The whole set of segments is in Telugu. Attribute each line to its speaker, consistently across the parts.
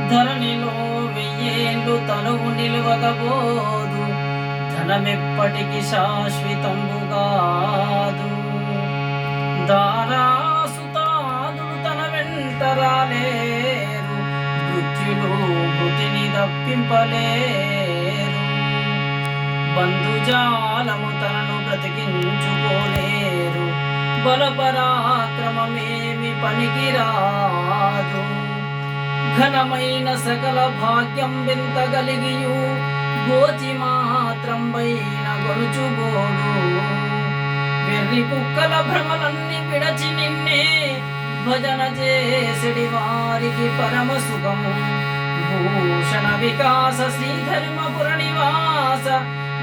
Speaker 1: ధరణిలో వెయ్యేళ్ళు తనువు నిలువగబోదు, ధనమెప్పటికి శాశ్వతంబు కాదు. దారాసుతాదులు తన వెంట రాలేరు, మృత్యులు మృతిని తప్పింపలేరు. బంధుజాలము తనను బ్రతికించుకోలేరు, బలపరాక్రమమేమి పనికిరాదు. ఘనమైన సకల భాగ్యం వింతగలిగియు, గోచి మాత్రం పైన గొలుచుగోడు. వెర్రి కుక్కల భ్రమలన్నీ విడచి నిన్నే భజన చేసడి వారికి పరమ సుఖము. భూషణ వికాస శ్రీధర్మపుర నివాస,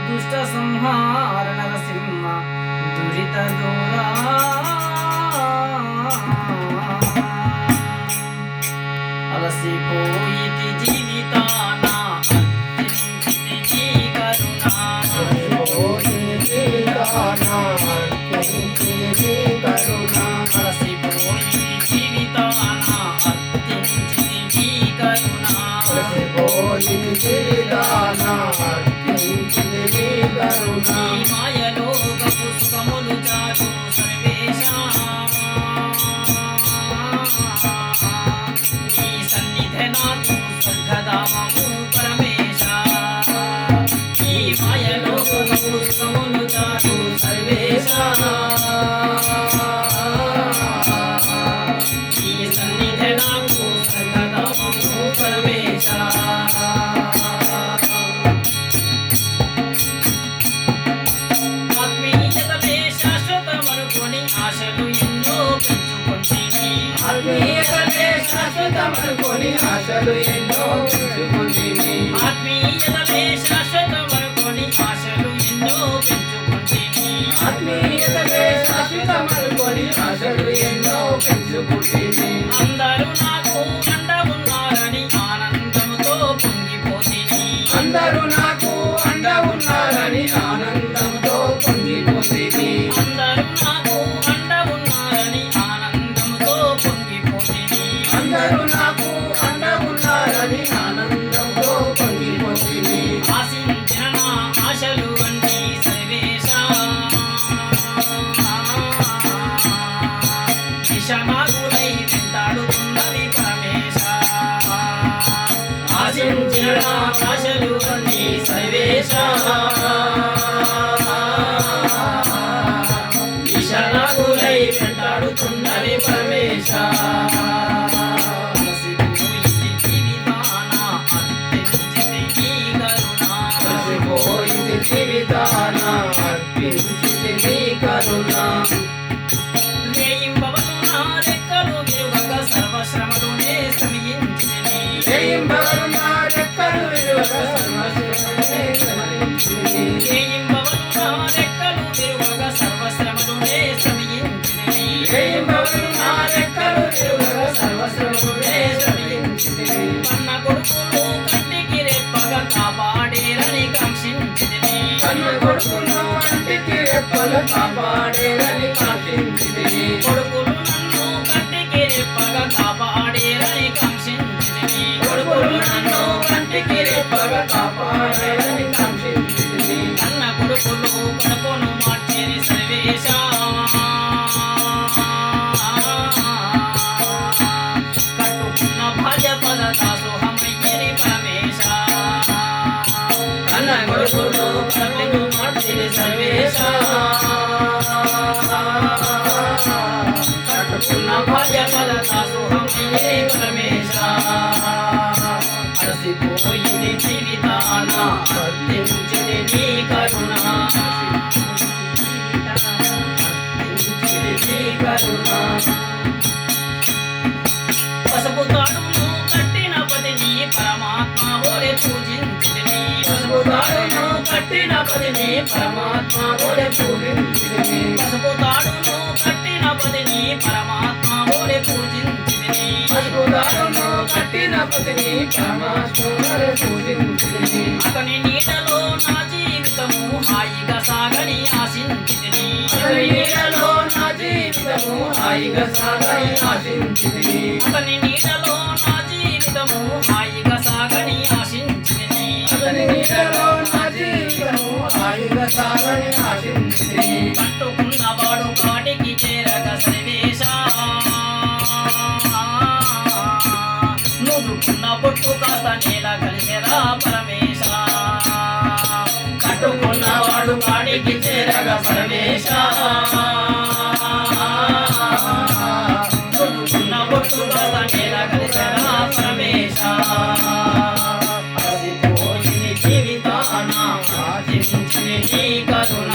Speaker 1: దుష్ట సంహార నరసింహ దురిత దూరా. అలసిపోయితి జీవితాన అర్పించితి నీ కరుణ. అలసిపోయి జీవితాన అర్పించితి నీ కరుణ. మాయలో పుష్పములు చాటు సర్వేశా, నీ సన్నిధి నాకు స్వర్గధామము పరమేశ. ఈ మాయలో పుష్పములు చాటు సర్వేశా, నీ సన్నిధి నాకు స్వర్గధామము పరమేశ. ఆశలు ఎన్నో పెంచుకుంటేని, ఆత్మీయతలే శాశ్వతమనుకొని ఆశలు ఎన్నో పెంచుకుంటేని. ఆత్మీయతలే శాశ్వతమనుకొని ఆశలు ఎన్నో పెంచుకుంటేని. ఆత్మీయతలే శాశ్వతమనుకొని ఆశలు ఎన్నో పెంచుకుంటేని. అందరూ నాకు అండ ఉన్నారని ఆనందముతో పొంగిపోతేని. అందరూ నాకు అండ ఉన్నారని ఆనందంతో పొంగిపోతేని. అందరూ నాకు అండ ఉన్నారని ఆనందంతో పొంగిపోతేని. అందరూ నాకు అండ ఉన్నారని ఆనందంతో పొంగిపోతేని. ఆశించిన నా ఆశలు అన్నీ సర్వేశ, దిశనాగులై వెంటాడుతున్నది పరమేశ. ఆశించిన నా ఆశలు అన్నీ సర్వేశ, దిశనాగులై వెంటాడుతున్నది పరమేశ. అలసిపోయితి జీవితాన అర్పించితి నీ కరుణ. అలసిపోయితి జీవితాన అర్పించితి నీ కరుణ. రేయింబవలు నా రెక్కలు విరువక సర్వశ్రమలోనే శ్రమించితిని. రేయింబవలు నా రెక్కలు విరువక సర్వశ్రమలోనే శ్రమించితిని. రేయింబవలు నా రెక్కలు విరువక సర్వశ్రమలోనే శ్రమించితిని. రేయింబవలు నా రెక్కలు విరువక సర్వశ్రమలోనే శ్రమించితిని. కన్న కొడుకులు కంటికి రెప్పగా కాపాడేరని కాంక్షించితిని. కన్న కొడుకులు కంటికి రెప్పగా కాపాడేరని కాంక్షించితిని. కొడుకులు నన్ను కంటికి రెప్పగా కాపాడేరని కాంక్షించితిని. కొడుకులు నన్ను కంటికి రెప్పగా కాపాడేరని కాంక్షించితిని. కన్న కొడుకులు కొడుకును మార్చేరి సర్వేశ. కట్టుకున్న భాజపద దాసోహమయ్యరి పరమేశ. కన్న కొడుకులు కొడుకును మార్చేరి సర్వేశ. కట్టుకున్న భాజపద దాసోహమయ్యరి పరమేశ. అలసిపోయింది జీవితాన అర్పించితి నీ కరుణ. పసుపు తాడును కట్టిన పతిని పరమాత్మ ఓలే పూజించితిని. పసుపు తాడును కట్టిన పతిని పరమాత్మ ఓలే పూజించితిని. పసుపు తాడును కట్టిన పతిని పరమాత్మ ఓలే పూజించితిని. పసుపు తాడును కట్టిన పతిని పరమాత్మ ఓలే పూజించితిని. అతని నీడలో నా జీవితము హాయిగా సాగని ఆశించితిని. అతని నీడలో నా జీవితం జీవితము హాయిగా సాగని ఆశించితిని అతని నీడలో నా జీవితము హాయిగా సాగని ఆశించితిని అతని నీడలో నా జీవితము హాయిగా సాగని ఆశించితిని కట్టుకున్నవాడు కాటికి చేరక సర్వేశా నుదుకున్న బొట్టు కాస్త నేల కలిసెరా పరమేశ కట్టుకున్నవాడు కాటికి చేరగా పరమేశ నుదుకున్న బొట్టు కాస్త నేల కలిసెరా పరమేశ అలసిపోయింది జీవితాన ఆశించింది నీ కరుణ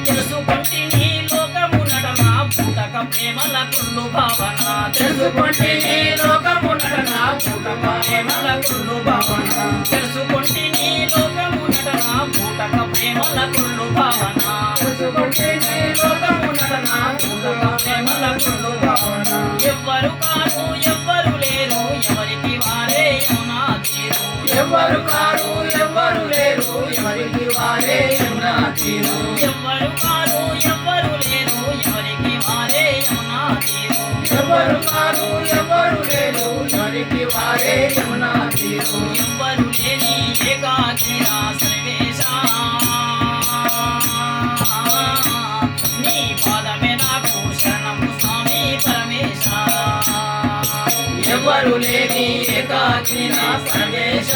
Speaker 1: తెలుసుకొంటిని లోకము నటన పూటక ప్రేమల కుళ్ళు భావన తెలుసుకొంటిని లోకము నటన పూటక ప్రేమల కుళ్ళు భావన తెలుసుకొంటిని లోకము నటన పూటక ప్రేమల కుళ్ళు భావన తెలుసుకొంటిని లోకము నటన పూటక ప్రేమల కుళ్ళు భావన ఎవ్వరు కారు ఎవ్వరు లేరు ఎవరికి వారే యమునా తీరు ఎవ్వరు కారు ఎవ్వరు లేరు ఎవరికి వారే యమునా తీరు ఎవ్వరు కారు ఎవ్వరు లేరు ఎవరికి వారే యమునా తీరు ఎవ్వరు కారు ఎవ్వరు లేరు ఎవరికి వారే యమునా తీరు ఎవ్వరు లేని ఏకాకిరా సర్వేశ నీ పాదమే నాకు శరణము స్వామి పరమేశ ఎవ్వరు లేని ఏకాకిరా సర్వేశ